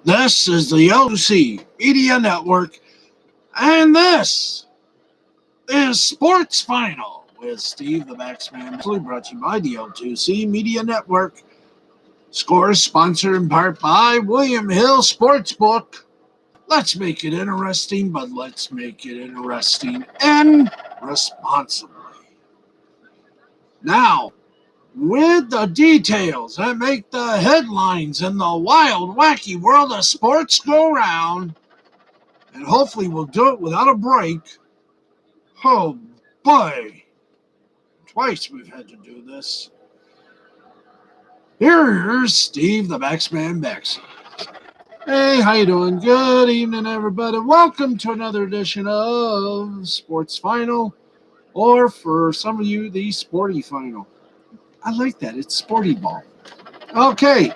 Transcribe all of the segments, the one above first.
This is the OC Media Network, and this is Sports Final with Steve the Baxman, brought to you by the O2C Media Network. Scores sponsored in part by William Hill Sportsbook. Let's make it interesting, but let's make it interesting and responsibly. Now, with the details that make the headlines in the wild, wacky world of sports go round, and hopefully we'll do it without a break. Oh boy, twice we've had to do this. Here's Steve the Baxman Bex. Hey, how you doing? Good evening, everybody. Welcome to another edition of Sports Final, or for some of you, the Sporty Final. I like that. It's Sporty Ball. Okay.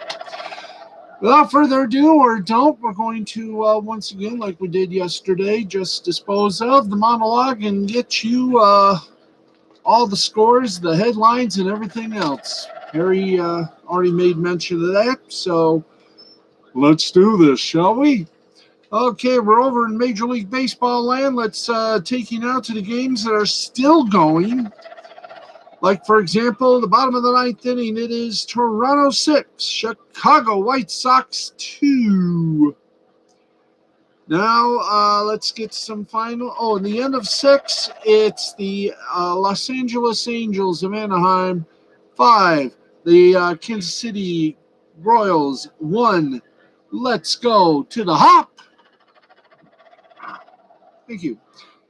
Without further ado, or don't, we're going to, once again, like we did yesterday, just dispose of the monologue and get you all the scores, the headlines, and everything else. Harry already made mention of that, so let's do this, shall we? Okay, we're over in Major League Baseball land. Let's take you now to the games that are still going. Like, for example, the bottom of the ninth inning, it is Toronto 6, Chicago White Sox 2. Now, let's get some final. Oh, in the end of 6, it's the Los Angeles Angels of Anaheim 5. The Kansas City Royals 1. Let's go to the hop. Thank you.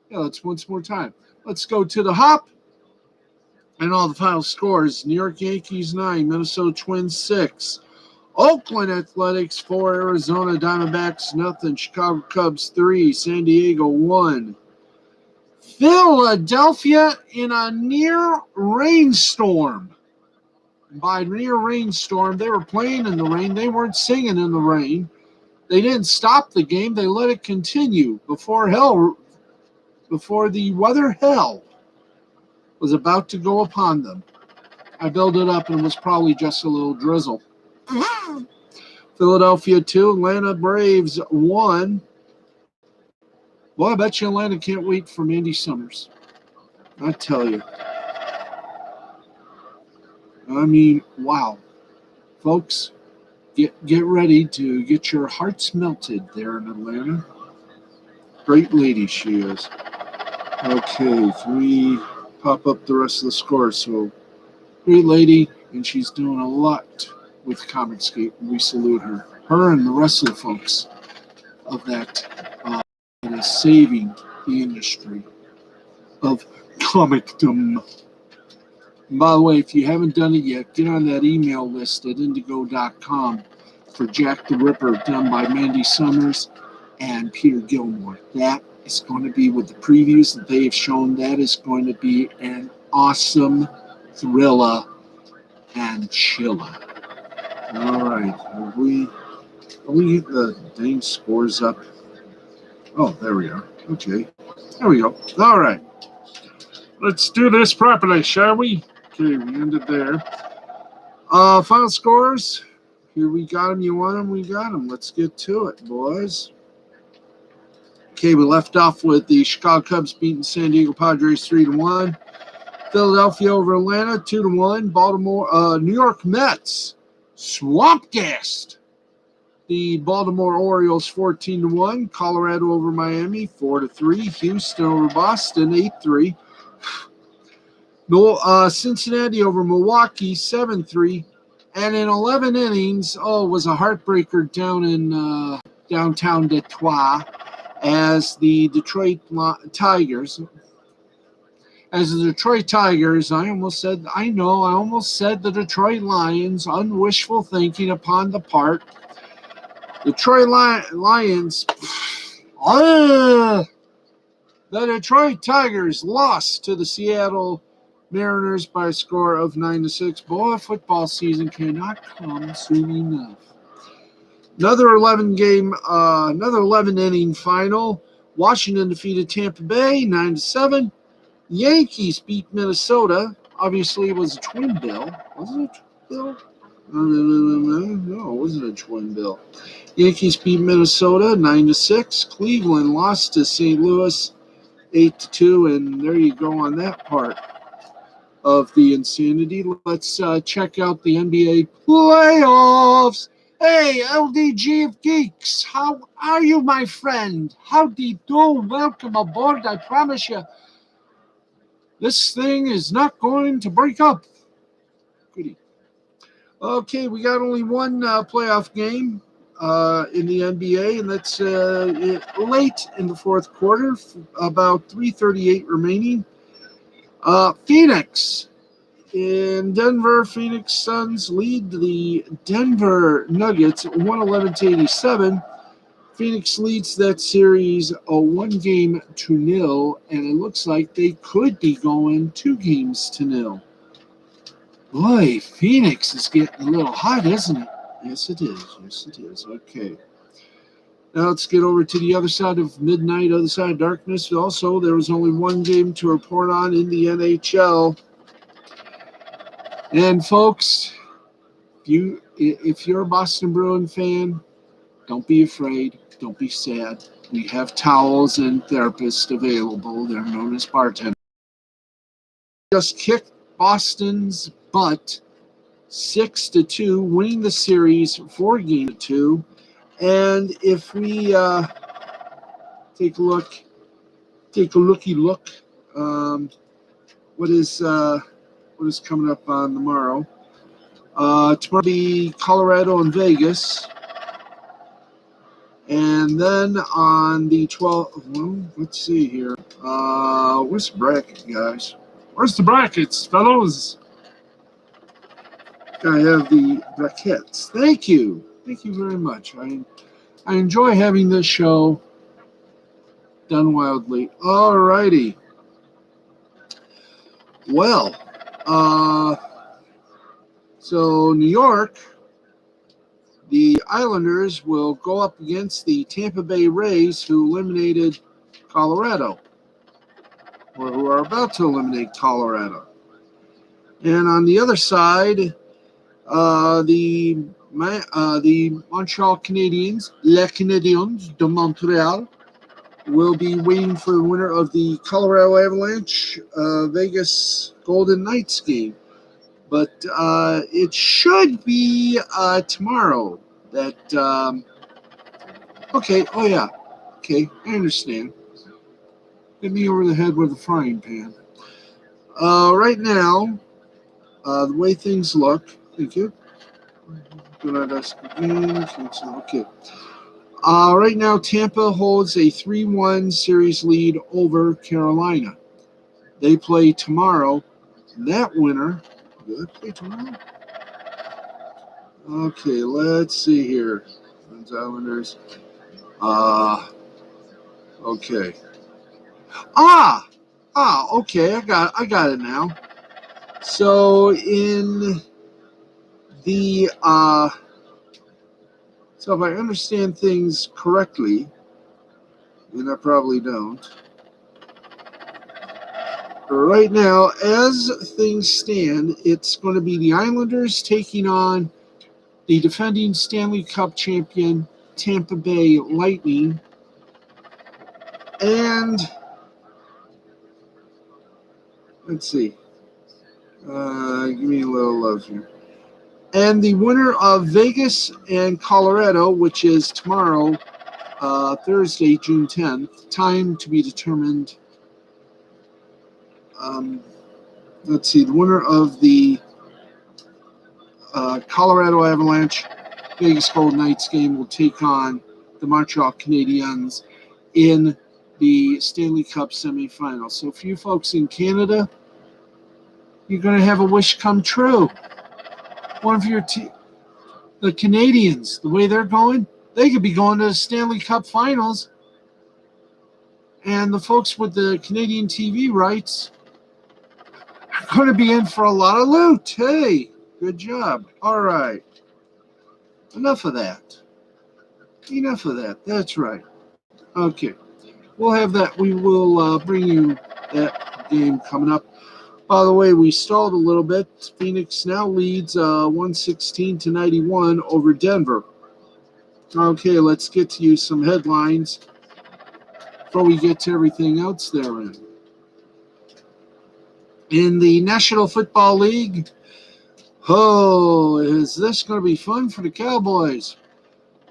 Yeah, let's once more time. Let's go to the hop. And all the final scores. New York Yankees 9, Minnesota Twins 6. Oakland Athletics 4, Arizona Diamondbacks nothing, Chicago Cubs 3, San Diego 1. Philadelphia in a near rainstorm. By near rainstorm, they were playing in the rain. They weren't singing in the rain. They didn't stop the game. They let it continue before the weather hell was about to go upon them. I built it up and it was probably just a little drizzle. Philadelphia 2, Atlanta Braves 1. Well, I bet you Atlanta can't wait for Mandy Summers. I tell you. I mean, wow. Folks, get ready to get your hearts melted there in Atlanta. Great lady she is. Okay, can we pop up the rest of the score? So, great lady, and she's doing a lot with Comicscape. We salute her. Her and the rest of the folks of that is saving the industry of comicdom. And by the way, if you haven't done it yet, get on that email list at indigo.com for Jack the Ripper, done by Mandy Summers and Peter Gilmore. That is going to be, with the previews that they have shown, that is going to be an awesome thriller and chiller. All right, are we get the dang scores up? Oh, there we are. Okay, there we go. All right, let's do this properly, shall we? Okay, we ended there. Final scores. Here we got them. You want them? We got them. Let's get to it, boys. Okay, we left off with the Chicago Cubs beating San Diego Padres 3-1. Philadelphia over Atlanta 2-1. Baltimore, New York Mets swamp gassed the Baltimore Orioles 14-1. Colorado over Miami 4-3. Houston over Boston 8-3. Cincinnati over Milwaukee 7-3. And in 11 innings, it was a heartbreaker down in downtown Detroit as the Detroit Tigers. As the Detroit Tigers, I almost said the Detroit Lions, unwishful thinking upon the part. Detroit Lions, the Detroit Tigers lost to the Seattle Mariners by a score of 9-6. Boy, football season cannot come soon enough. Another 11 inning final. Washington defeated Tampa Bay 9-7. Yankees beat Minnesota. Obviously, it was a twin bill. Wasn't it a twin bill? No, it wasn't a twin bill. Yankees beat Minnesota 9-6. Cleveland lost to St. Louis 8-2, and there you go on that part of the insanity. Let's check out the NBA playoffs. Hey, LDG of Geeks, how are you, my friend? How do you do? Welcome aboard. I promise you, this thing is not going to break up. Goody. Okay, we got only one playoff game in the NBA, and that's late in the fourth quarter, about 3:38 remaining. Phoenix in Denver. Phoenix Suns lead the Denver Nuggets 111-87. Phoenix leads that series a 1-0, and it looks like they could be going 2-0. Boy, Phoenix is getting a little hot, isn't it? Yes, it is. Yes, it is. Okay. Now let's get over to the other side of midnight, other side of darkness. Also, there was only one game to report on in the NHL. And folks, if you're a Boston Bruin fan, don't be afraid. Don't be sad. We have towels and therapists available. They're known as bartenders. Just kicked Boston's butt 6-2, winning the series 4-2. And if we take a looky look, what is coming up on tomorrow? Tomorrow will be Colorado and Vegas. And then on the 12th, well, let's see here. Where's the bracket, guys? Where's the brackets, fellows? I have the brackets. Thank you. Thank you very much. I enjoy having this show done wildly. All righty. Well, so New York, the Islanders will go up against the Tampa Bay Rays, who eliminated Colorado, or who are about to eliminate Colorado. And on the other side, the Montreal Canadiens, Les Canadiens de Montreal, will be waiting for the winner of the Colorado Avalanche Vegas Golden Knights game. But it should be tomorrow that, okay, oh yeah, okay, I understand. Hit me over the head with a frying pan. Right now, the way things look, thank you. Do not ask again. Okay. Right now, Tampa holds a 3-1 series lead over Carolina. They play tomorrow. That winner, do they play tomorrow? Okay, let's see here. Islanders. Okay. Okay. I got it now. So in the so if I understand things correctly, and I probably don't. Right now, as things stand, it's going to be the Islanders taking on the defending Stanley Cup champion Tampa Bay Lightning. And let's see. Give me a little love here. And the winner of Vegas and Colorado, which is tomorrow, Thursday, June 10th, time to be determined. Let's see. The winner of the Colorado Avalanche Vegas Golden Knights game will take on the Montreal Canadiens in the Stanley Cup semifinals. So for you folks in Canada, you're going to have a wish come true. One of your the Canadians, the way they're going, they could be going to the Stanley Cup finals. And the folks with the Canadian TV rights are going to be in for a lot of loot. Hey, good job. All right. Enough of that. That's right. Okay. We'll have that. We will bring you that game coming up. By the way, we stalled a little bit. Phoenix now leads 116-91 over Denver. Okay, let's get to you some headlines before we get to everything else therein. In the National Football League, is this going to be fun for the Cowboys?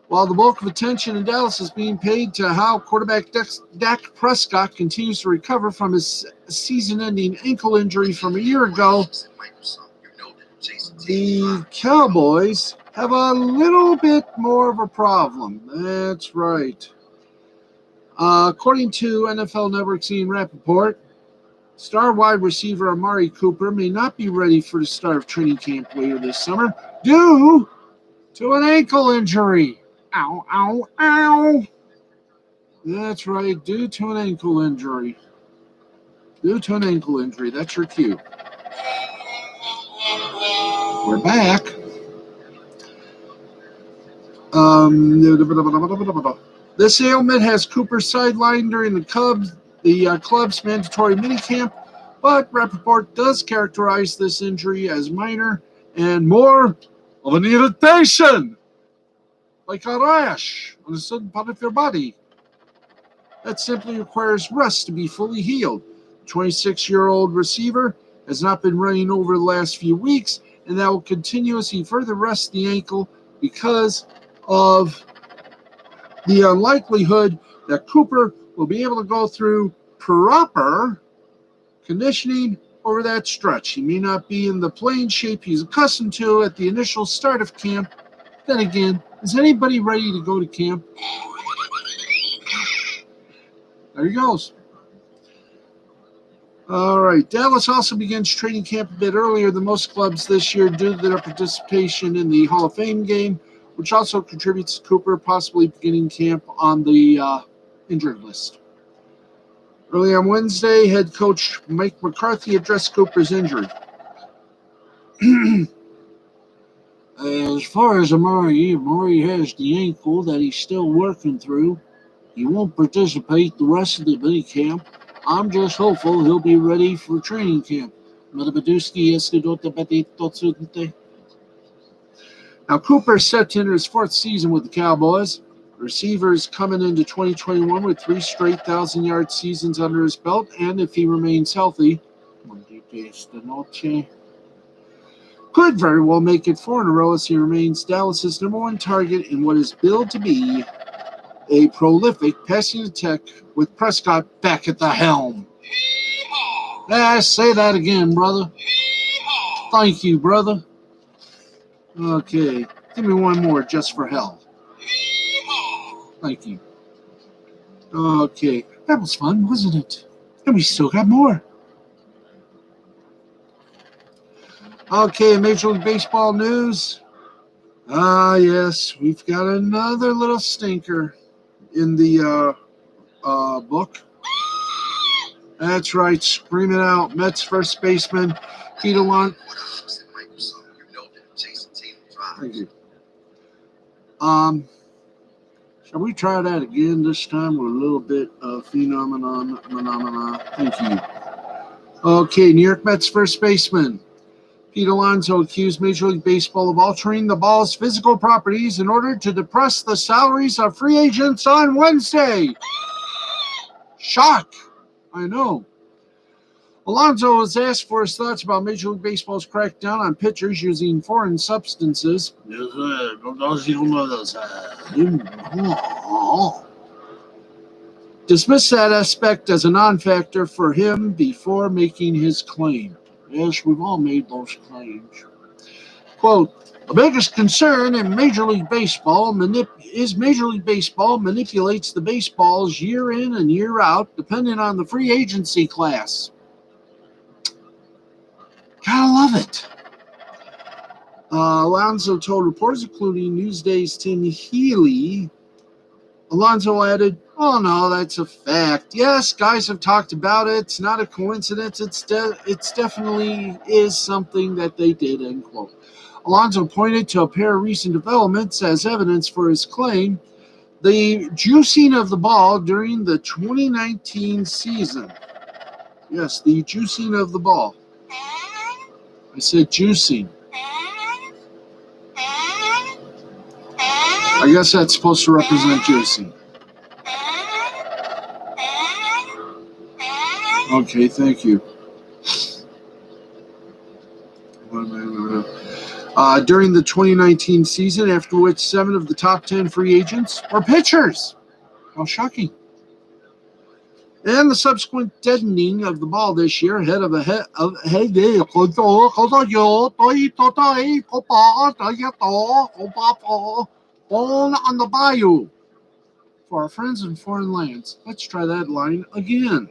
While the bulk of attention in Dallas is being paid to how quarterback Dak Prescott continues to recover from his season-ending ankle injury from a year ago, the Cowboys have a little bit more of a problem. That's right. According to NFL Network's Ian Rappaport, star wide receiver Amari Cooper may not be ready for the start of training camp later this summer due to an ankle injury. Ow, ow, ow. That's right, due to an ankle injury. That's your cue. We're back. This ailment has Cooper sidelined during the club's mandatory minicamp, but Rappaport does characterize this injury as minor and more of an irritation, like a rash on a certain part of your body. That simply requires rest to be fully healed. The 26-year-old receiver has not been running over the last few weeks, and that will continue as he further rests the ankle because of the unlikelihood that Cooper will be able to go through proper conditioning over that stretch. He may not be in the playing shape he's accustomed to at the initial start of camp. Then again, is anybody ready to go to camp? There he goes. All right. Dallas also begins training camp a bit earlier than most clubs this year due to their participation in the Hall of Fame game, which also contributes to Cooper possibly beginning camp on the injured list. Early on Wednesday, head coach Mike McCarthy addressed Cooper's injury. As far as Amari has the ankle that he's still working through. He won't participate the rest of the minicamp. I'm just hopeful he'll be ready for training camp. Now, Cooper is set to enter his fourth season with the Cowboys. The receiver is coming into 2021 with 3 straight 1,000-yard seasons under his belt, and if he remains healthy, could very well make it 4 in a row as he remains Dallas's number 1 target in what is billed to be a prolific passing attack with Prescott back at the helm. Say that again, brother. Thank you, brother. Okay, give me one more just for hell. Thank you. Okay, that was fun, wasn't it? And we still got more. Okay, Major League Baseball news. Yes, we've got another little stinker in the book. That's right, scream it out. Mets first baseman Pete Alonso. Thank you. Shall we try that again this time with a little bit of phenomena? Thank you. Okay, New York Mets first baseman Pete Alonso accused Major League Baseball of altering the ball's physical properties in order to depress the salaries of free agents on Wednesday. Shock. I know. Alonso was asked for his thoughts about Major League Baseball's crackdown on pitchers using foreign substances. Dismissed that aspect as a non-factor for him before making his claim. Yes, we've all made those claims. Quote, the biggest concern in Major League Baseball is Major League Baseball manipulates the baseballs year in and year out, depending on the free agency class. Gotta love it. Alonso told reporters, including Newsday's Tim Healy. Alonso added, oh no, that's a fact. Yes, guys have talked about it. It's not a coincidence. It's definitely is something that they did, end quote. Alonso pointed to a pair of recent developments as evidence for his claim. The juicing of the ball during the 2019 season. Yes, the juicing of the ball. I said juicing. I guess that's supposed to represent juicing. Okay, thank you. During the 2019 season, after which 7 of the top 10 free agents were pitchers. How shocking. And the subsequent deadening of the ball this year ahead of on the bayou. For our friends in foreign lands, let's try that line again.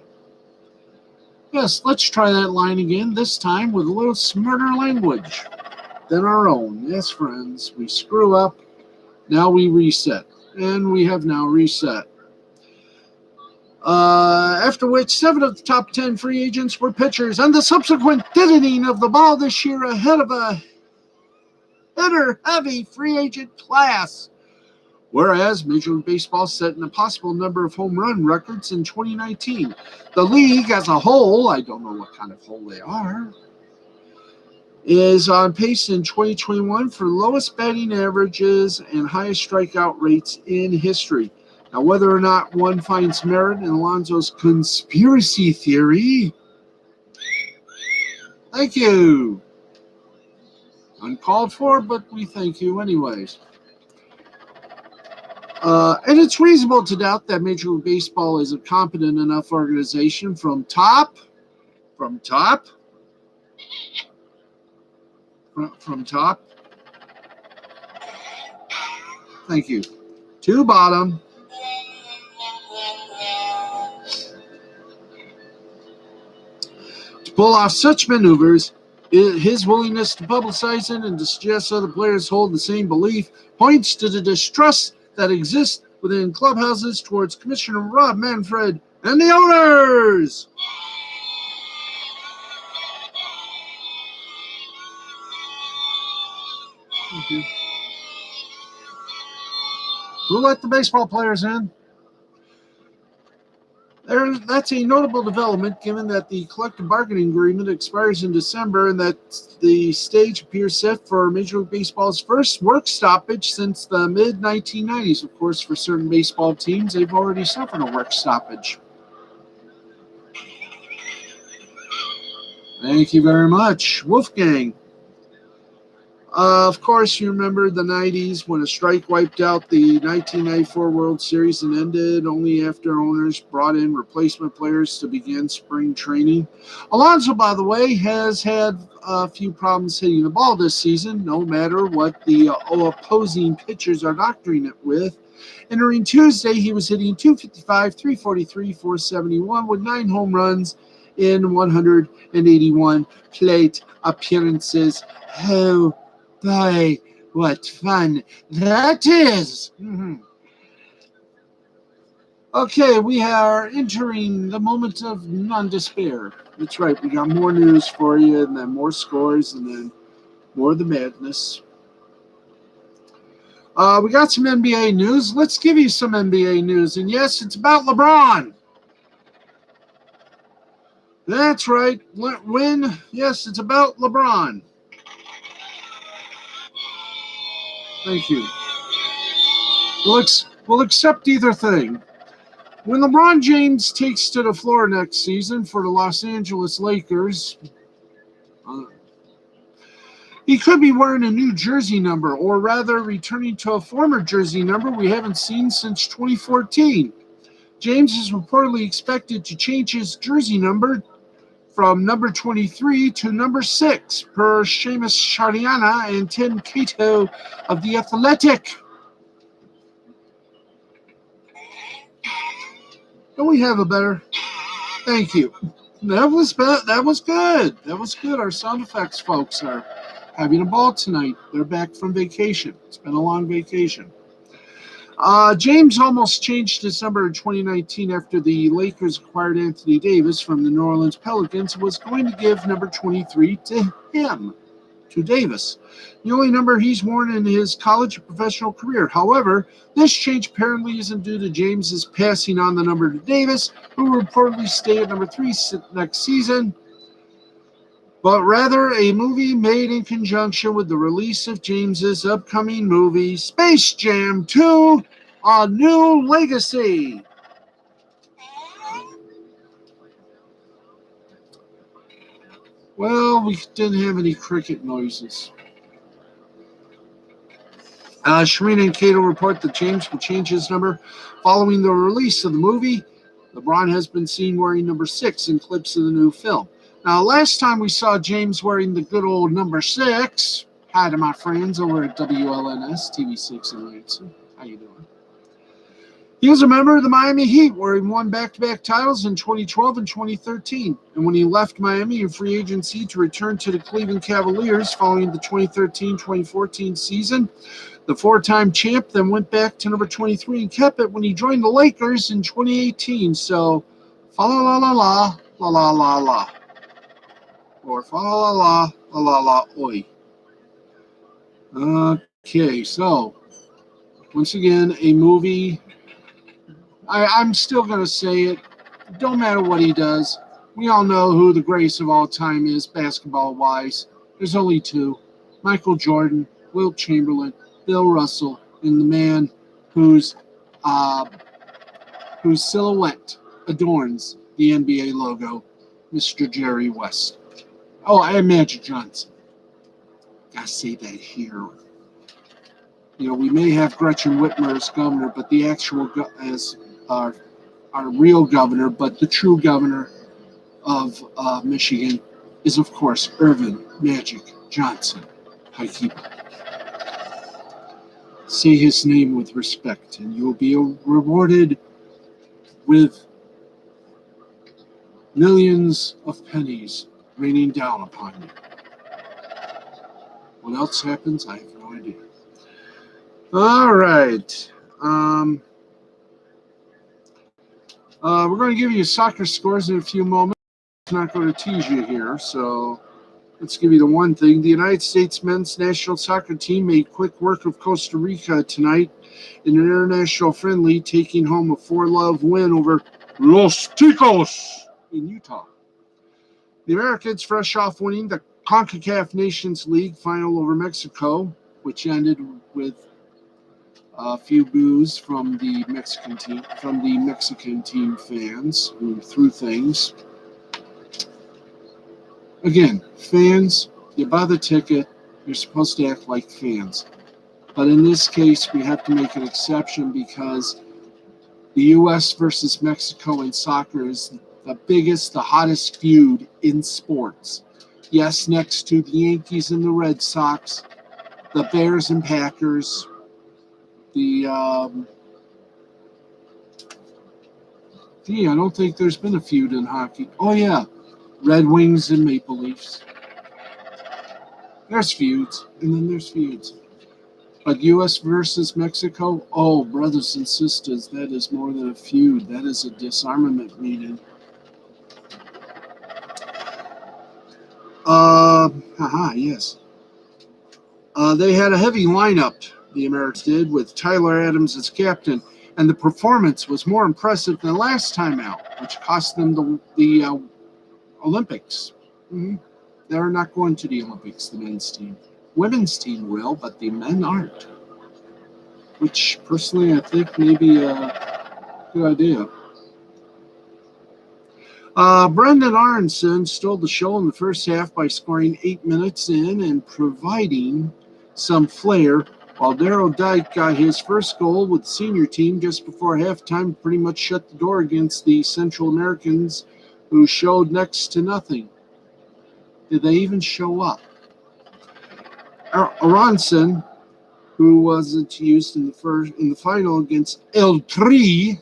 Yes, let's try that line again, this time with a little smarter language than our own. Yes, friends, we screw up, now we reset. And we have now reset. After which 7 of the top 10 free agents were pitchers, and the subsequent deadening of the ball this year ahead of a hitter-heavy free agent class. Whereas Major League Baseball set an impossible number of home run records in 2019. The league as a whole, I don't know what kind of hole they are, is on pace in 2021 for lowest batting averages and highest strikeout rates in history. Now, whether or not one finds merit in Alonso's conspiracy theory, thank you. Uncalled for, but we thank you anyways. And it's reasonable to doubt that Major League Baseball is a competent enough organization from top, thank you, to bottom, to pull off such maneuvers. His willingness to publicize it and to suggest other players hold the same belief points to the distrust that exists within clubhouses towards Commissioner Rob Manfred and the owners. Thank you. Who let the baseball players in? That's a notable development given that the collective bargaining agreement expires in December and that the stage appears set for Major League Baseball's first work stoppage since the mid-1990s. Of course, for certain baseball teams, they've already suffered a work stoppage. Thank you very much, Wolfgang. Of course, you remember the 90s when a strike wiped out the 1994 World Series and ended only after owners brought in replacement players to begin spring training. Alonso, by the way, has had a few problems hitting the ball this season, no matter what the opposing pitchers are doctoring it with. Entering Tuesday, he was hitting .255, .343, .471 with 9 home runs in 181 plate appearances. Oh, boy, what fun that is. Okay, we are entering the moment of non-despair. That's right, we got more news for you, and then more scores, and then more of the madness. We got some NBA news. Let's give you some NBA news. And yes, it's about LeBron. That's right. Yes, it's about LeBron. Thank you. We'll accept either thing. When LeBron James takes to the floor next season for the Los Angeles Lakers, he could be wearing a new jersey number, or rather returning to a former jersey number we haven't seen since 2014. James is reportedly expected to change his jersey number from number 23 to number 6, per Seamus Shariana and Tim Cato of The Athletic. Don't we have a better? Thank you. That was good. That was good. Our sound effects folks are having a ball tonight. They're back from vacation. It's been a long vacation. James almost changed his number in 2019 after the Lakers acquired Anthony Davis from the New Orleans Pelicans and was going to give number 23 to him, to Davis, the only number he's worn in his college and professional career. However, this change apparently isn't due to James's passing on the number to Davis, who will reportedly stay at number 3 next season. but rather a movie made in conjunction with the release of James's upcoming movie, Space Jam 2: A New Legacy. Well, we didn't have any cricket noises. Sharina and Cato report that James will change his number following the release of the movie. LeBron has been seen wearing number 6 in clips of the new film. Now, last time we saw James wearing the good old number 6. Hi to my friends over at WLNS TV6 in Lansing. How you doing? He was a member of the Miami Heat, where he won back-to-back titles in 2012 and 2013. And when he left Miami in free agency to return to the Cleveland Cavaliers following the 2013-2014 season, the four-time champ then went back to number 23 and kept it when he joined the Lakers in 2018. So, fa la la la la la la la la, or fa la la la la la oi. Okay, so once again, a movie. I'm still going to say it. Don't matter what he does. We all know who the greatest of all time is, basketball-wise. There's only two: Michael Jordan, Wilt Chamberlain, Bill Russell, and the man whose silhouette adorns the NBA logo, Mr. Jerry West. Oh, and Magic Johnson. Gotta say that here. You know, we may have Gretchen Whitmer as governor, but the actual as our real governor, but the true governor of Michigan is, of course, Irvin Magic Johnson. I keep say his name with respect, and you will be rewarded with millions of pennies raining down upon you. What else happens? I have no idea. All right. We're going to give you soccer scores in a few moments. I'm not going to tease you here, so let's give you the one thing. The United States men's national soccer team made quick work of Costa Rica tonight in an international friendly, taking home a 4-0 win over Los Ticos in Utah. The Americans, fresh off winning the CONCACAF Nations League final over Mexico, which ended with a few boos from the Mexican team fans who threw things. Again, fans, you buy the ticket, you're supposed to act like fans. But in this case, we have to make an exception because the U.S. versus Mexico in soccer is the biggest, the hottest feud in sports. Yes, next to the Yankees and the Red Sox, the Bears and Packers, I don't think there's been a feud in hockey. Oh, yeah. Red Wings and Maple Leafs. There's feuds, and then there's feuds. But U.S. versus Mexico, oh, brothers and sisters, that is more than a feud. That is a disarmament meeting. Yes. They had a heavy lineup, the Americans did, with Tyler Adams as captain, and the performance was more impressive than last time out, which cost them the Olympics. Mm-hmm. They're not going to the Olympics, the men's team. Women's team will, but the men aren't, which personally I think may be a good idea. Brendan Aronson stole the show in the first half by scoring 8 minutes in and providing some flair, while Daryl Dike got his first goal with the senior team just before halftime, pretty much shut the door against the Central Americans, who showed next to nothing. Did they even show up? Aronson, who wasn't used in the final against El Tri,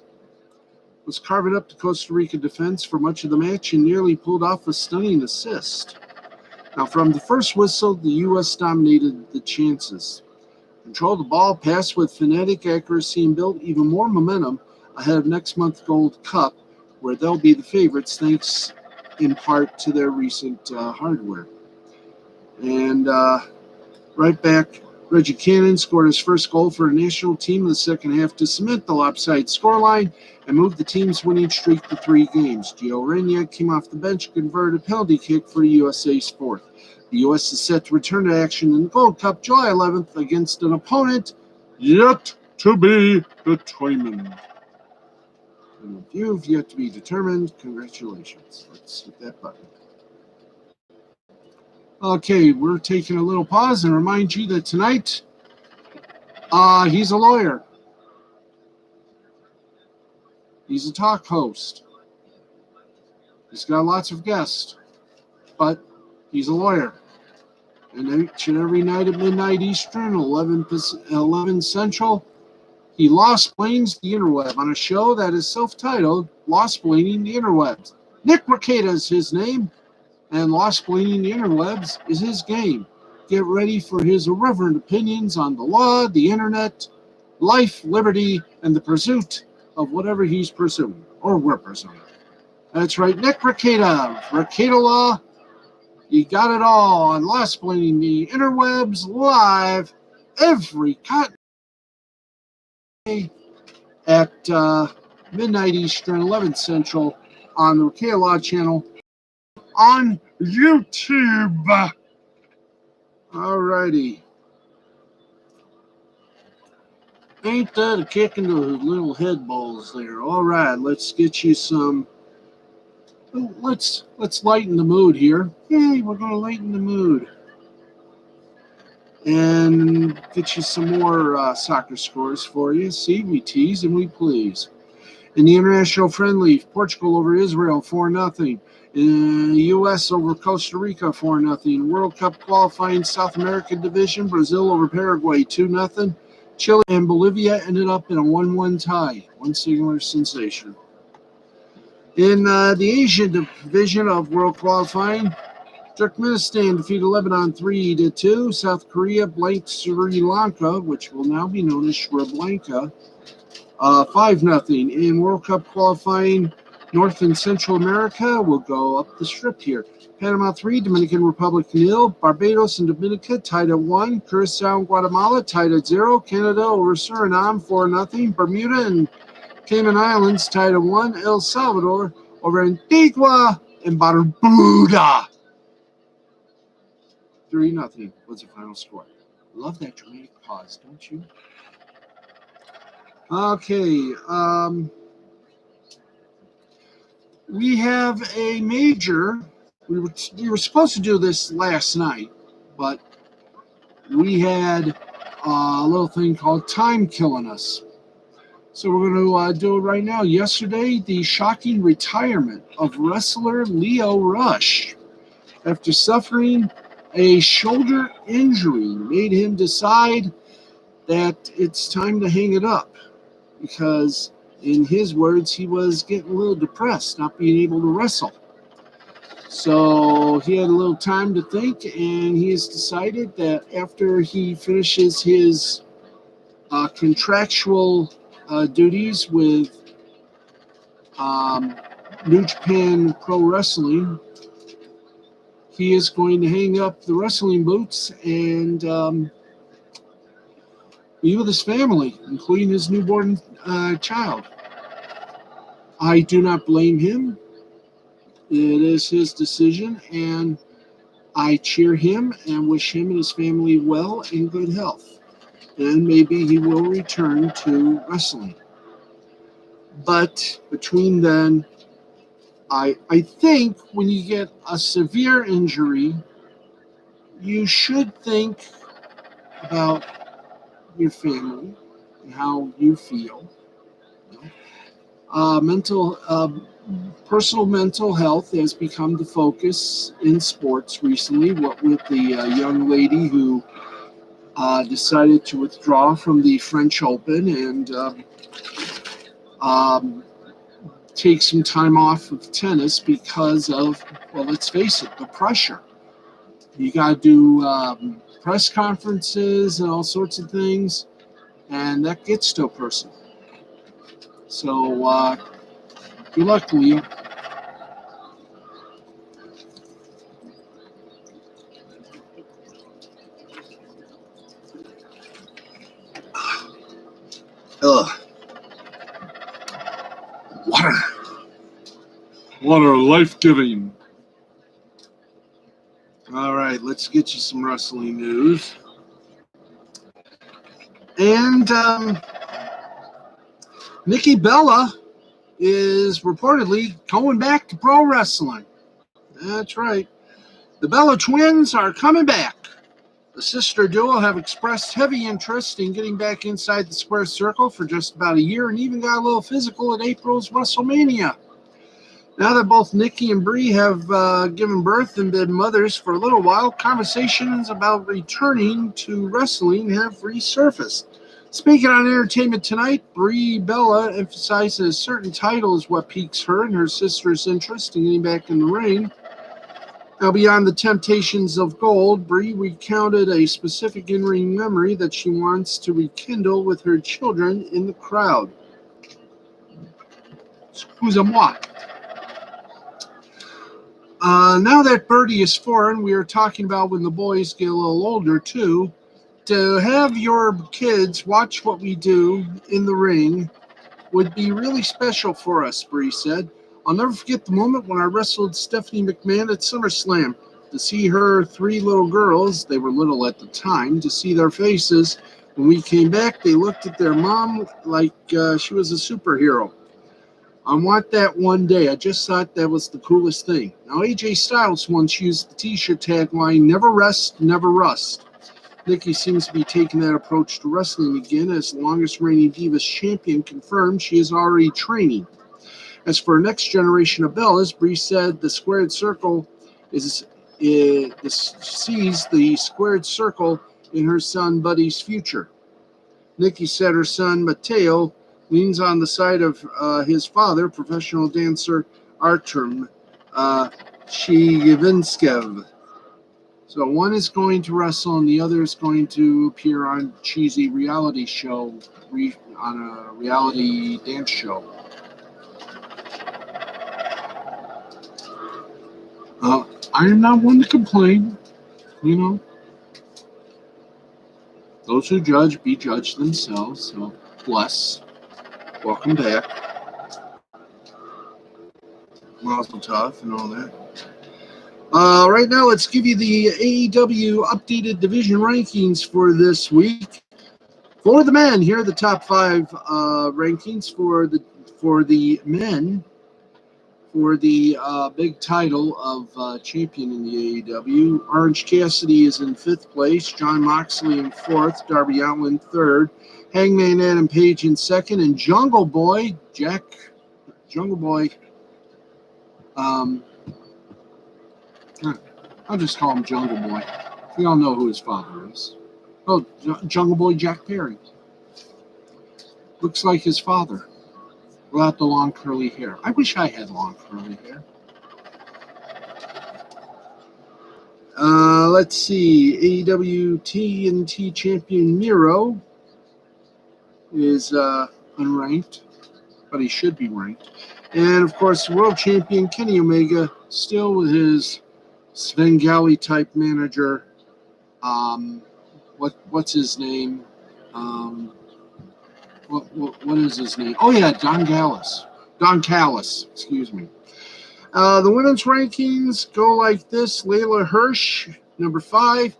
was carving up the Costa Rica defense for much of the match and nearly pulled off a stunning assist. Now, from the first whistle, the U.S. dominated the chances. Controlled the ball, passed with phonetic accuracy, and built even more momentum ahead of next month's Gold Cup, where they'll be the favorites thanks in part to their recent hardware. And right back Reggie Cannon scored his first goal for a national team in the second half to cement the lopsided scoreline and move the team's winning streak to 3 games. Gio Reyna came off the bench and converted a penalty kick for USA's fourth. The U.S. is set to return to action in the Gold Cup July 11th against an opponent yet to be determined. And if you've yet to be determined, congratulations. Let's hit that button. Okay, we're taking a little pause and remind you that tonight, he's a lawyer. He's a talk host. He's got lots of guests, but he's a lawyer. And each and every night at midnight Eastern, 11 Central, he law-splains the interweb on a show that is self-titled Law-Splaining the Interwebs. Nick Rekieta is his name, and Law-Splaining the Interwebs is his game. Get ready for his irreverent opinions on the law, the internet, life, liberty, and the pursuit of whatever he's pursuing, or we're pursuing. That's right, Nick Rekieta, Rekieta Law. You got it all on Law-Splaining the Interwebs live every at midnight Eastern, 11 Central on the Rekieta Law channel on YouTube. Alrighty. Ain't that a kick in the little head balls there? All right, let's get you some. Let's lighten the mood here. Yay, we're going to lighten the mood. And get you some more soccer scores for you. See, we tease and we please. In the international friendly, Portugal over Israel 4-0. In the U.S. over Costa Rica 4-0. World Cup qualifying South American division, Brazil over Paraguay 2-0. Chile and Bolivia ended up in a 1-1 tie. One singular sensation. In the Asian division of world qualifying, Turkmenistan defeated Lebanon 3-2. South Korea blanked Sri Lanka, which will now be known as Sri Lanka, 5-0. In World Cup qualifying, North and Central America will go up the strip here. Panama 3, Dominican Republic 0. Barbados and Dominica tied at 1. Curacao and Guatemala tied at 0. Canada over Suriname 4-0. Bermuda and Cayman Islands tied at 1. El Salvador over Antigua and Barbuda 3-0 was the final score. Love that dramatic pause, don't you? Okay, we have a major. We were supposed to do this last night, but we had a little thing called time killing us. So we're going to do it right now. Yesterday, the shocking retirement of wrestler Lio Rush after suffering a shoulder injury made him decide that it's time to hang it up because, in his words, he was getting a little depressed not being able to wrestle. So he had a little time to think, and he has decided that after he finishes his contractual duties with New Japan Pro Wrestling, he is going to hang up the wrestling boots and be with his family, including his newborn child. I do not blame him. It is his decision, and I cheer him and wish him and his family well and good health. And maybe he will return to wrestling. But between then, I think when you get a severe injury, you should think about your family and how you feel. Personal mental health has become the focus in sports recently. What with the young lady who decided to withdraw from the French Open and take some time off of tennis because of, well, let's face it, the pressure. You got to do press conferences and all sorts of things, and that gets to a person. So good luck, Leo. Ugh. Water. Water, life-giving. All right, let's get you some wrestling news. And Nikki Bella is reportedly going back to pro wrestling. That's right. The Bella twins are coming back. The sister duo have expressed heavy interest in getting back inside the square circle for just about a year and even got a little physical at April's WrestleMania. Now that both Nikki and Brie have given birth and been mothers for a little while, conversations about returning to wrestling have resurfaced. Speaking on Entertainment Tonight, Brie Bella emphasizes a certain title is what piques her and her sister's interest in getting back in the ring. Now, beyond the temptations of gold, Brie recounted a specific in-ring memory that she wants to rekindle with her children in the crowd. Excusez-moi. Now that Birdie is foreign, we are talking about when the boys get a little older, too. To have your kids watch what we do in the ring would be really special for us, Brie said. I'll never forget the moment when I wrestled Stephanie McMahon at SummerSlam. To see her three little girls, they were little at the time, to see their faces. When we came back, they looked at their mom like she was a superhero. I want that one day. I just thought that was the coolest thing. Now, AJ Styles once used the t-shirt tagline, never rest, never rust. Nikki seems to be taking that approach to wrestling again, as the longest reigning Divas champion confirmed she is already training. As for next generation of Bellas, Brie said the squared circle sees the squared circle in her son Buddy's future. Nikki said her son Mateo leans on the side of his father, professional dancer Artem Shigvinskev. So one is going to wrestle and the other is going to appear on cheesy reality show, on a reality dance show. I am not one to complain, you know. Those who judge be judged themselves, so bless. Welcome back. Mazel tov and all that. Right now, let's give you the AEW updated division rankings for this week. For the men, here are the top 5 rankings for the men for the big title of champion in the AEW. Orange Cassidy is in 5th place, Jon Moxley in 4th, Darby Allin 3rd, Hangman Adam Page in 2nd, and Jungle Boy I'll just call him Jungle Boy. We all know who his father is. Oh, Jungle Boy Jack Perry. Looks like his father. Without the long curly hair. I wish I had long curly hair. Let's see. AEW TNT champion Miro is unranked, but he should be ranked. And, of course, world champion Kenny Omega, still with his Svengali type manager. What's his name? What is his name? Oh yeah, Don Callis, excuse me. The women's rankings go like this: Layla Hirsch, number 5.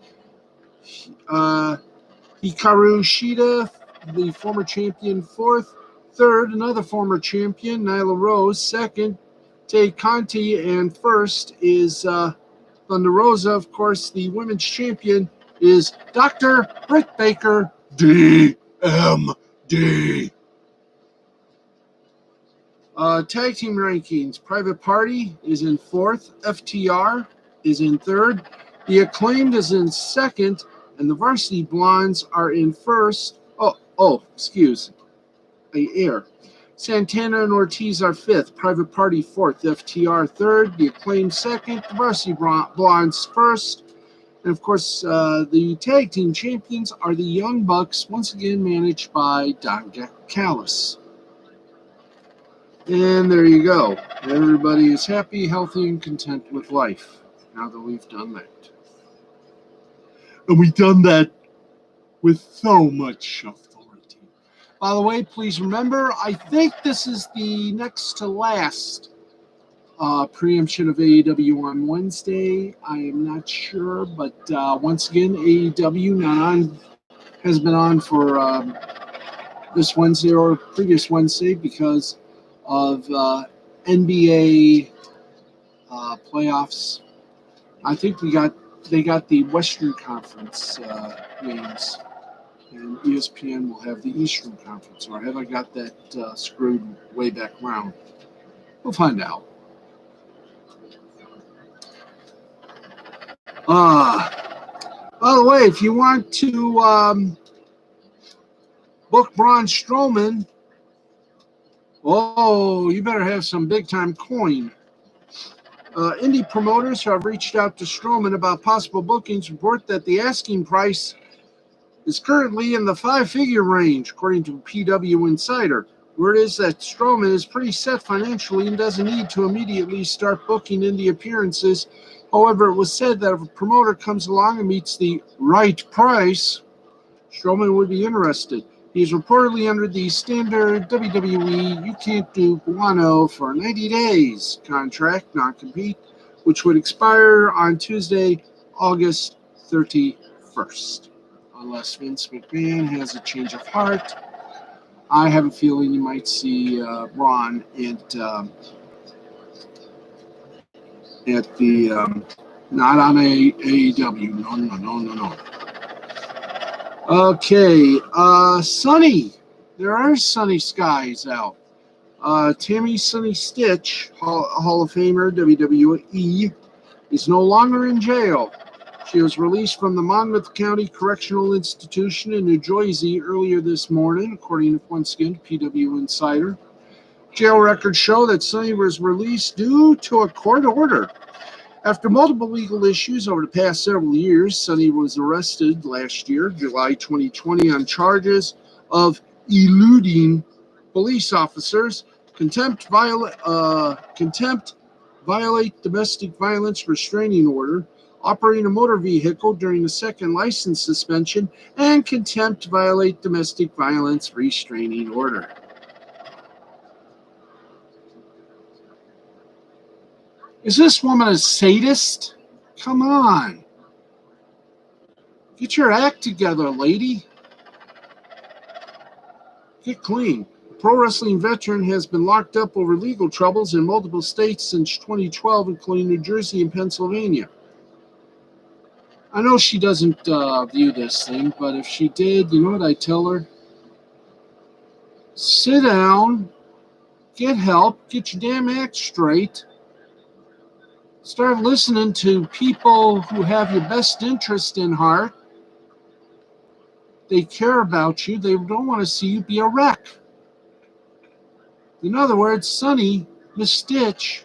Hikaru Shida, the former champion, 4th. 3rd, another former champion, Nyla Rose. 2nd, Tay Conti, and 1st is Thunder Rosa. Of course, the women's champion is Dr. Britt Baker, DMD. Tag team rankings. Private Party is in 4th. FTR is in 3rd. The Acclaimed is in 2nd. And the Varsity Blondes are in 1st. Excuse. Air. Santana and Ortiz are 5th. Private Party 4th. FTR 3rd. The Acclaimed 2nd. The Varsity Blondes 1st. And, of course, the tag team champions are the Young Bucks, once again managed by Don Callis. And there you go. Everybody is happy, healthy, and content with life now that we've done that. And we've done that with so much authority. By the way, please remember, I think this is the next to last preemption of AEW on Wednesday. I am not sure, but once again, AEW has been on for this Wednesday or previous Wednesday because of NBA playoffs. I think they got the Western Conference games, and ESPN will have the Eastern Conference. Or have I got that screwed way back round? We'll find out. By the way, if you want to book Braun Strowman, you better have some big-time coin. Indie promoters who have reached out to Strowman about possible bookings report that the asking price is currently in the 5-figure range, according to PW Insider. Word is that Strowman is pretty set financially and doesn't need to immediately start booking indie appearances. However, it was said that if a promoter comes along and meets the right price, Strowman would be interested. He is reportedly under the standard WWE "you can't do guano for 90 days" contract, non-compete, which would expire on Tuesday, August 31st. Unless Vince McMahon has a change of heart, I have a feeling you might see Braun at the not on AEW. No. Okay, Sunny. There are sunny skies out. Tammy Sunny Stitch, Hall of Famer, WWE, is no longer in jail. She was released from the Monmouth County Correctional Institution in New Jersey earlier this morning, according to, once again, PW Insider. Jail records show that Sunny was released due to a court order. After multiple legal issues over the past several years, Sunny was arrested last year, July 2020, on charges of eluding police officers, contempt, violate domestic violence restraining order, operating a motor vehicle during the second license suspension, and contempt, violate domestic violence restraining order. Is this woman a sadist? Come on. Get your act together, lady. Get clean. A pro wrestling veteran has been locked up over legal troubles in multiple states since 2012, including New Jersey and Pennsylvania. I know she doesn't view this thing, but if she did, you know what I'd tell her? Sit down, get help, get your damn act straight. Start listening to people who have your best interest in heart. They care about you. They don't want to see you be a wreck. In other words, Sunny, Miss Stitch,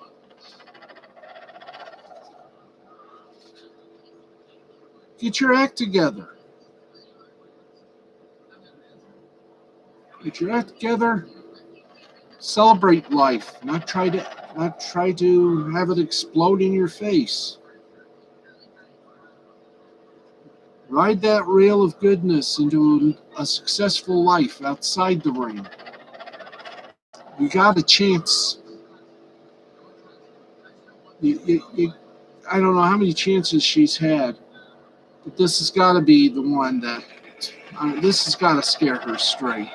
get your act together. Get your act together. Celebrate life. Not try to have it explode in your face. Ride that rail of goodness into a successful life outside the ring. You got a chance. I don't know how many chances she's had, but this has got to be the one that this has got to scare her straight.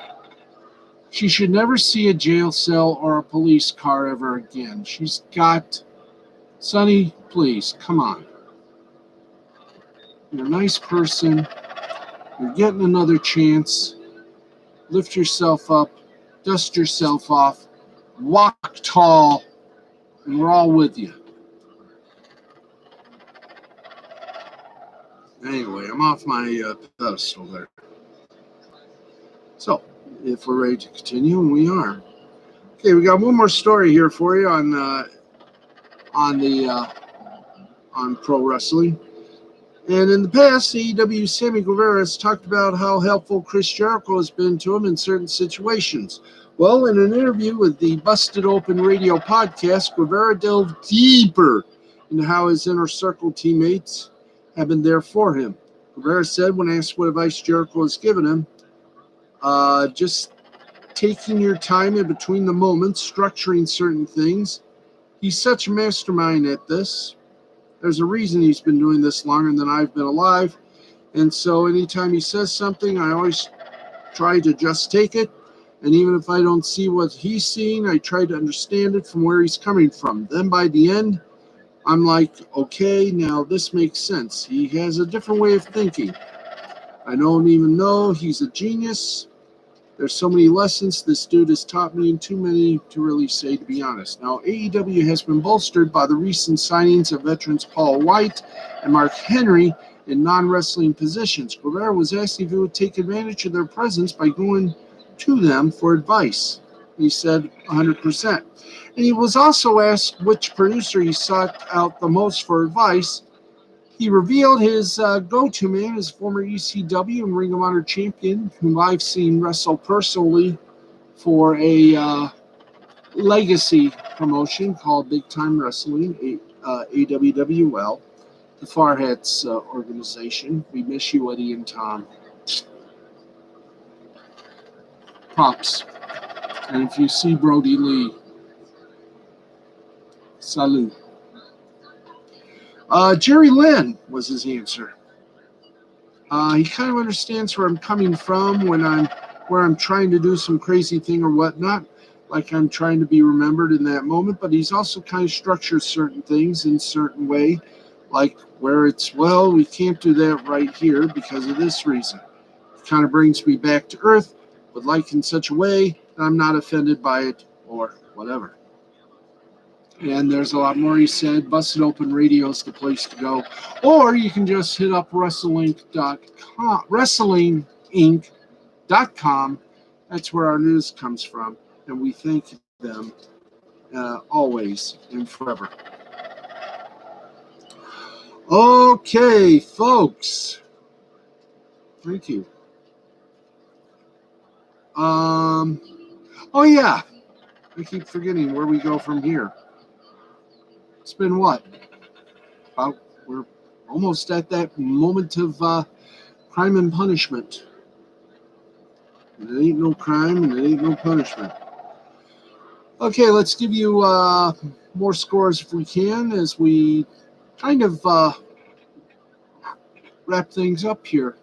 She should never see a jail cell or a police car ever again. She's got... Sunny, please, come on. You're a nice person. You're getting another chance. Lift yourself up. Dust yourself off. Walk tall. And we're all with you. Anyway, I'm off my pedestal there. So, if we're ready to continue, and we are. Okay, we got one more story here for you on pro wrestling. And in the past, AEW Sammy Guevara has talked about how helpful Chris Jericho has been to him in certain situations. Well, in an interview with the Busted Open Radio podcast, Guevara delved deeper into how his Inner Circle teammates have been there for him. Guevara said, when asked what advice Jericho has given him, just taking your time in between the moments, structuring certain things. He's such a mastermind at this. There's a reason he's been doing this longer than I've been alive. And so anytime he says something, I always try to just take it. And even if I don't see what he's seeing, I try to understand it from where he's coming from. Then by the end, I'm like, okay, now this makes sense. He has a different way of thinking. I don't even know he's a genius. There's so many lessons this dude has taught me, and too many to really say, to be honest. Now, AEW has been bolstered by the recent signings of veterans Paul White and Mark Henry in non-wrestling positions. Guevara was asked if he would take advantage of their presence by going to them for advice. He said 100%. And he was also asked which producer he sought out the most for advice. He revealed his go-to man is former ECW and Ring of Honor champion, whom I've seen wrestle personally for a legacy promotion called Big Time Wrestling, AWWL, the Farhats organization. We miss you, Eddie and Tom. Props. And if you see Brody Lee, salute. Jerry Lynn was his answer. He kind of understands where I'm coming from where I'm trying to do some crazy thing or whatnot, like I'm trying to be remembered in that moment, but he's also kind of structured certain things in a certain way, like where it's, well, we can't do that right here because of this reason. It kind of brings me back to earth, but like in such a way that I'm not offended by it or whatever. And there's a lot more he said. Busted Open Radio is the place to go. Or you can just hit up wrestlinginc.com. That's where our news comes from. And we thank them always and forever. Okay, folks. Thank you. Oh, yeah. I keep forgetting where we go from here. It's been what? We're almost at that moment of crime and punishment. And it ain't no crime and it ain't no punishment. Okay, let's give you more scores if we can as we kind of wrap things up here.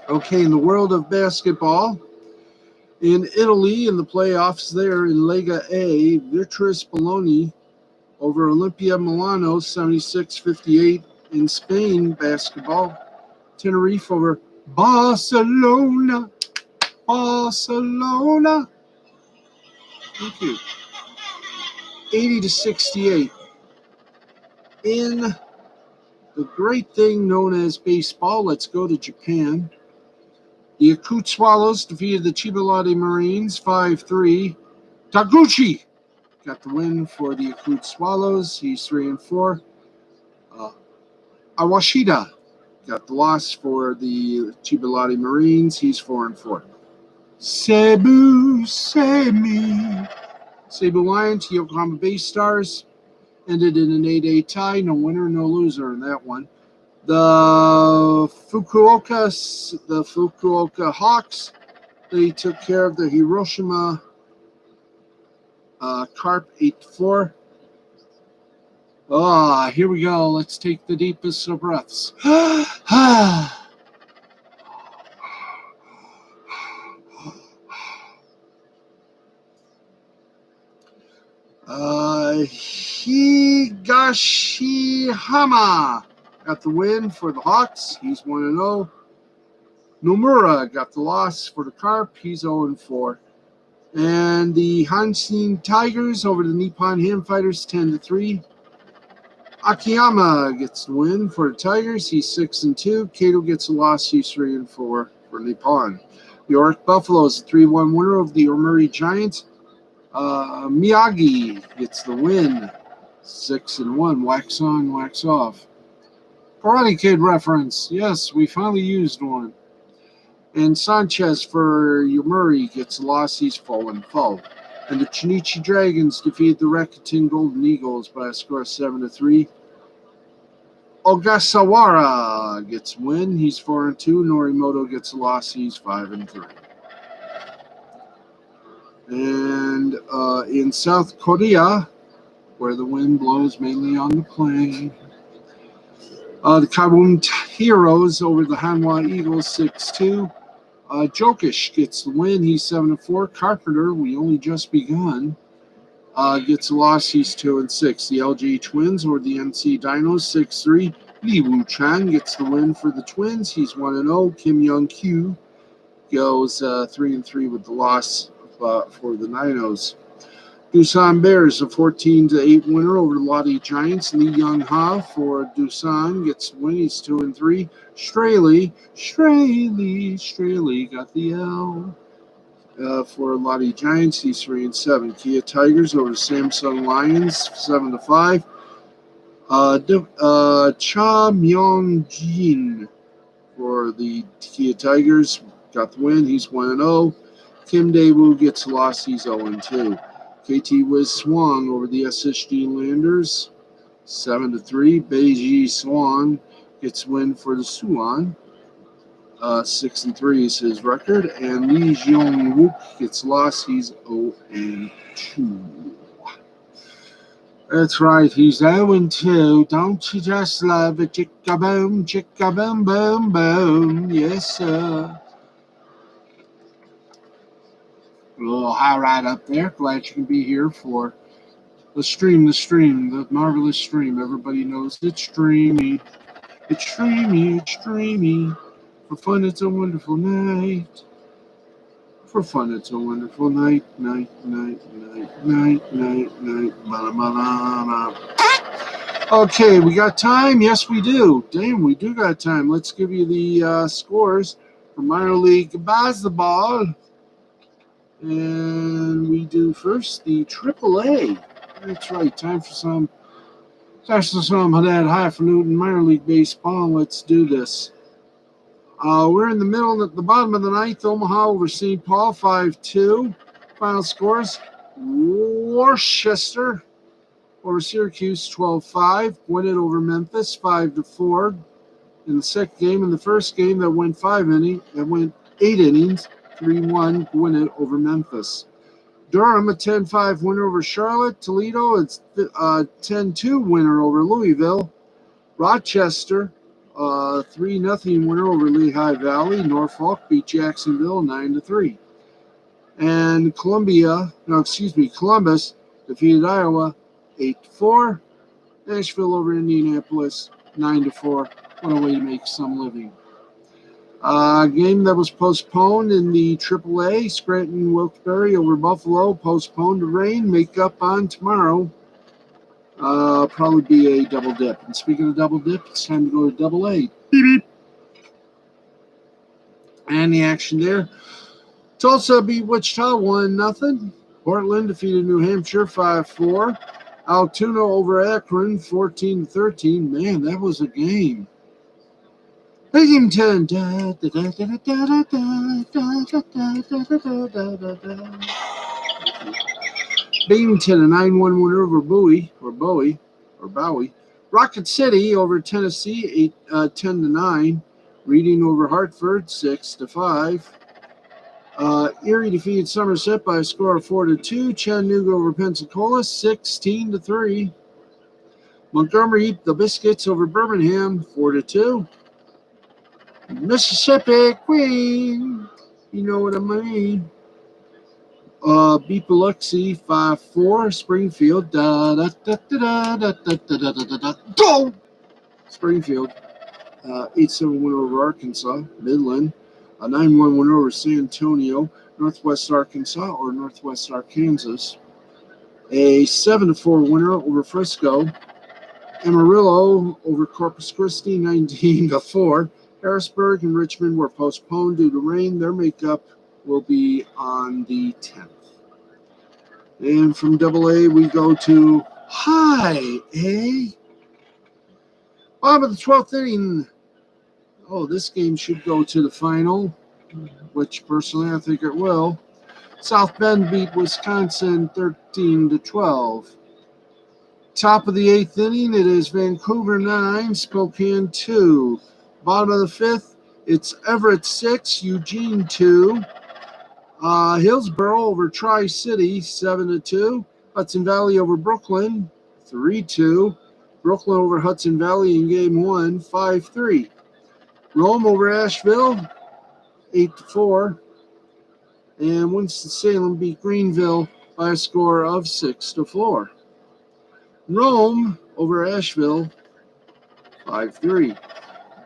Okay, in the world of basketball, in Italy, in the playoffs there in Lega A, Virtus Bologna over Olimpia Milano, 76-58. In Spain, basketball, Tenerife over Barcelona. Thank you. 80-68. In the great thing known as baseball, let's go to Japan. The Yakut Swallows defeated the Chiba Marines 5-3. Taguchi got the win for the Yakut Swallows. He's 3-4. Awashida got the loss for the Chiba Marines. He's 4-4. Cebu Lions to Yokohama Bay Stars ended in an 8-8 tie. No winner, no loser in that one. The Fukuoka Hawks, they took care of the Hiroshima Carp 8-4. Here we go. Let's take the deepest of breaths. Higashihama got the win for the Hawks. He's 1-0. Nomura got the loss for the Carp. He's 0-4. And the Hanshin Tigers over the Nippon Ham Fighters 10-3. Akiyama gets the win for the Tigers. He's 6-2. Kato gets a loss. He's 3-4 for Nippon. York Buffalo is a 3-1 winner of the Omuri Giants. Miyagi gets the win. 6-1. Wax on, wax off. Karate Kid reference. Yes, we finally used one. And Sanchez for Yomiuri gets a loss. He's 4-4. And the Chunichi Dragons defeat the Rakuten Golden Eagles by a score of 7-3. Ogasawara gets a win. He's 4-2. Norimoto gets a loss. He's 5-3. And in South Korea, where the wind blows mainly on the plain, the Kabum Heroes over the Hanwha Eagles 6-2. Jokic gets the win. He's 7-4. Carpenter, we only just begun, gets a loss. He's 2-6. The LG Twins over the NC Dinos 6-3. Lee Woo Chan gets the win for the Twins. He's 1-0. Kim Young Kyu goes 3-3 with the loss for the Dinos. Doosan Bears, a 14-8 winner over the Lottie Giants. Lee Young Ha for Doosan gets the win. He's 2-3. Straley got the L for Lottie Giants. He's 3-7. Kia Tigers over Samsung Lions 7-5. Cha Myung-jin for the Kia Tigers got the win. He's 1-0. Kim Daewoo gets a loss. He's 0-2. KT Wiz Swan over the SSG Landers 7-3. Beiji Swan gets win for the Suwon. 6-3 is his record. And Lee Jeong-wook gets lost. He's 0-2. That's right. He's 0-2. Don't you just love it? Chicka boom, boom, boom. Yes, sir. A little high right up there. Glad you can be here for the stream, the marvelous stream. Everybody knows it's streamy. It's streamy. For fun, it's a wonderful night. For fun, it's a wonderful night. Okay, we got time? Yes, we do. Damn, we do got time. Let's give you the scores for minor league basketball. And we do first the AAA. That's right. Time for some of that highfalutin minor league baseball. Let's do this. We're in the middle, at the bottom of the ninth. Omaha over St. Paul, 5-2. Final scores: Worcester over Syracuse, 12-5. Gwinnett over Memphis, 5-4. In the second game, in the first game that went 8 innings. 3-1 Gwinnett over Memphis. Durham, a 10-5 winner over Charlotte. Toledo, it's a 10-2 winner over Louisville. Rochester, 3-0 winner over Lehigh Valley. Norfolk beat Jacksonville 9-3. And Columbus defeated Iowa 8-4. Nashville over Indianapolis 9-4. What a way to make some living. Game that was postponed in the AAA, Scranton Wilkes-Barre over Buffalo, postponed to rain, make up on tomorrow. Probably be a double dip. And speaking of double dip, it's time to go to double A. Beep, beep. And the action there. Tulsa beat Wichita 1-0. Portland defeated New Hampshire 5-4. Altoona over Akron 14-13. Man, that was a game. Binghamton. Binghamton, a 9-1 winner over Bowie. Rocket City over Tennessee, 10-9. Reading over Hartford, 6-5. Erie defeated Somerset by a score of 4-2. Chattanooga over Pensacola, 16-3. Montgomery, the Biscuits over Birmingham, 4-2. Mississippi Queen, you know what I mean. Beat Biloxi 5-4. Springfield, go. Springfield, 8-7 winner over Arkansas. Midland, a 9-1 winner over San Antonio. Northwest Arkansas or Northwest Arkansas, a 7-4 winner over Frisco. Amarillo over Corpus Christi, 19-4. Harrisburg and Richmond were postponed due to rain. Their makeup will be on the 10th. And from AA, we go to High A. Bottom of the 12th inning. Oh, this game should go to the final, which personally I think it will. South Bend beat Wisconsin 13-12. Top of the 8th inning, it is Vancouver 9, Spokane 2. Bottom of the 5th, it's Everett 6, Eugene 2. Hillsboro over Tri-City, 7-2. Hudson Valley over Brooklyn, 3-2. Brooklyn over Hudson Valley in game 1, 5-3. Rome over Asheville, 8-4. And Winston-Salem beat Greenville by a score of 6-4. Rome over Asheville, 5-3.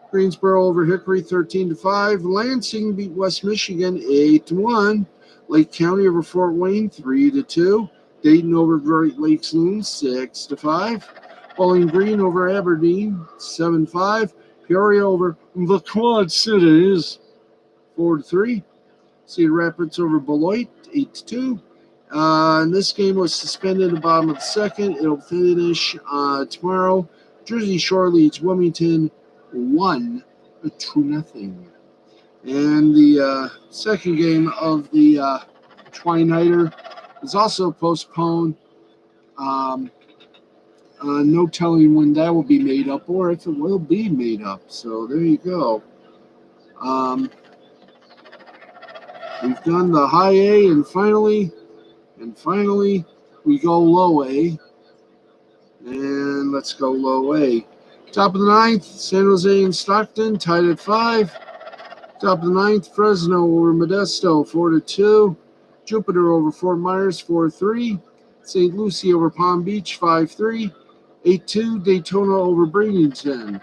Greensboro over Hickory, 13-5. Lansing beat West Michigan, 8-1. Lake County over Fort Wayne, 3-2. Dayton over Great Lakes Loon, 6-5. Bowling Green over Aberdeen, 7-5. Peoria over the Quad Cities, 4-3. Cedar Rapids over Beloit, 8-2. And this game was suspended at the bottom of the second. It'll finish tomorrow. Jersey Shore leads Wilmington 1-0. And the second game of the Twilighter is also postponed. No telling when that will be made up or if it will be made up. So there you go. We've done the high A, and finally we go low A. And let's go low A. Top of the ninth, San Jose and Stockton tied at 5. Top of the ninth, Fresno over Modesto, 4-2. Jupiter over Fort Myers, 4-3. St. Lucie over Palm Beach, 5-3. 8-2, Daytona over Bradenton.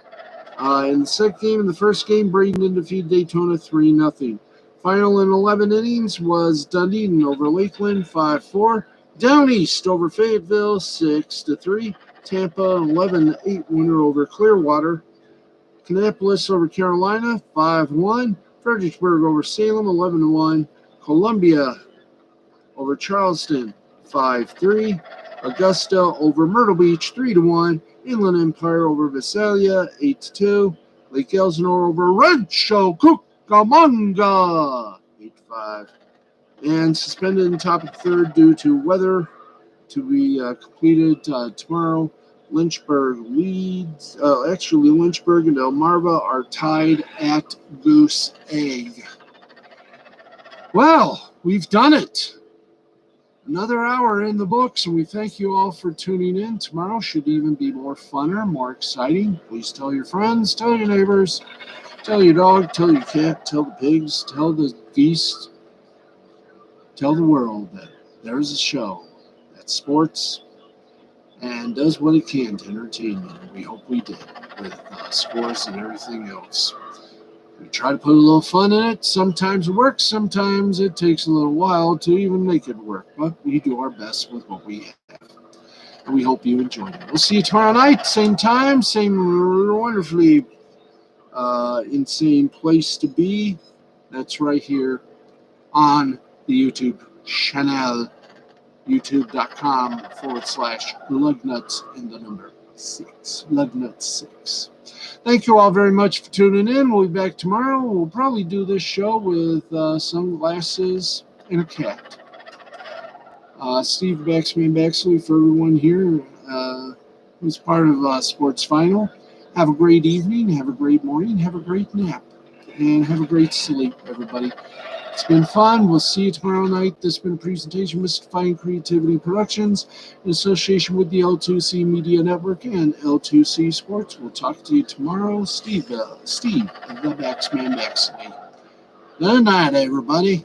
In the second game, in the first game, Bradenton defeated Daytona 3-0. Final in 11 innings was Dunedin over Lakeland, 5-4. Down East over Fayetteville, 6-3. Tampa, 11-8 winner over Clearwater. Kannapolis over Carolina, 5-1. Fredericksburg over Salem, 11-1. Columbia over Charleston, 5-3. Augusta over Myrtle Beach, 3-1. Inland Empire over Visalia, 8-2. Lake Elsinore over Rancho Cucamonga, 8-5. And suspended in top of the third due to weather to be completed tomorrow. Lynchburg leads. Lynchburg and Delmarva are tied at Goose Egg. Well, we've done it. Another hour in the books, and we thank you all for tuning in. Tomorrow should even be more funner, more exciting. Please tell your friends, tell your neighbors, tell your dog, tell your cat, tell the pigs, tell the geese, tell the world that there's a show that's sports and does what it can to entertain you. We hope we did with scores and everything else. We try to put a little fun in it. Sometimes it works. Sometimes it takes a little while to even make it work. But we do our best with what we have. And we hope you enjoyed it. We'll see you tomorrow night. Same time. Same wonderfully insane place to be. That's right here on the YouTube channel. YouTube.com/Lugnuts and the number 6. Lugnuts 6. Thank you all very much for tuning in. We'll be back tomorrow. We'll probably do this show with sunglasses and a cat. Steve Baxman Baxley for everyone here who's part of Sports Final. Have a great evening. Have a great morning. Have a great nap. And have a great sleep, everybody. It's been fun. We'll see you tomorrow night. This has been a presentation of Mystifying Creativity Productions in association with the L2C Media Network and L2C Sports. We'll talk to you tomorrow. Steve the Baxman Baxley. Good night, everybody.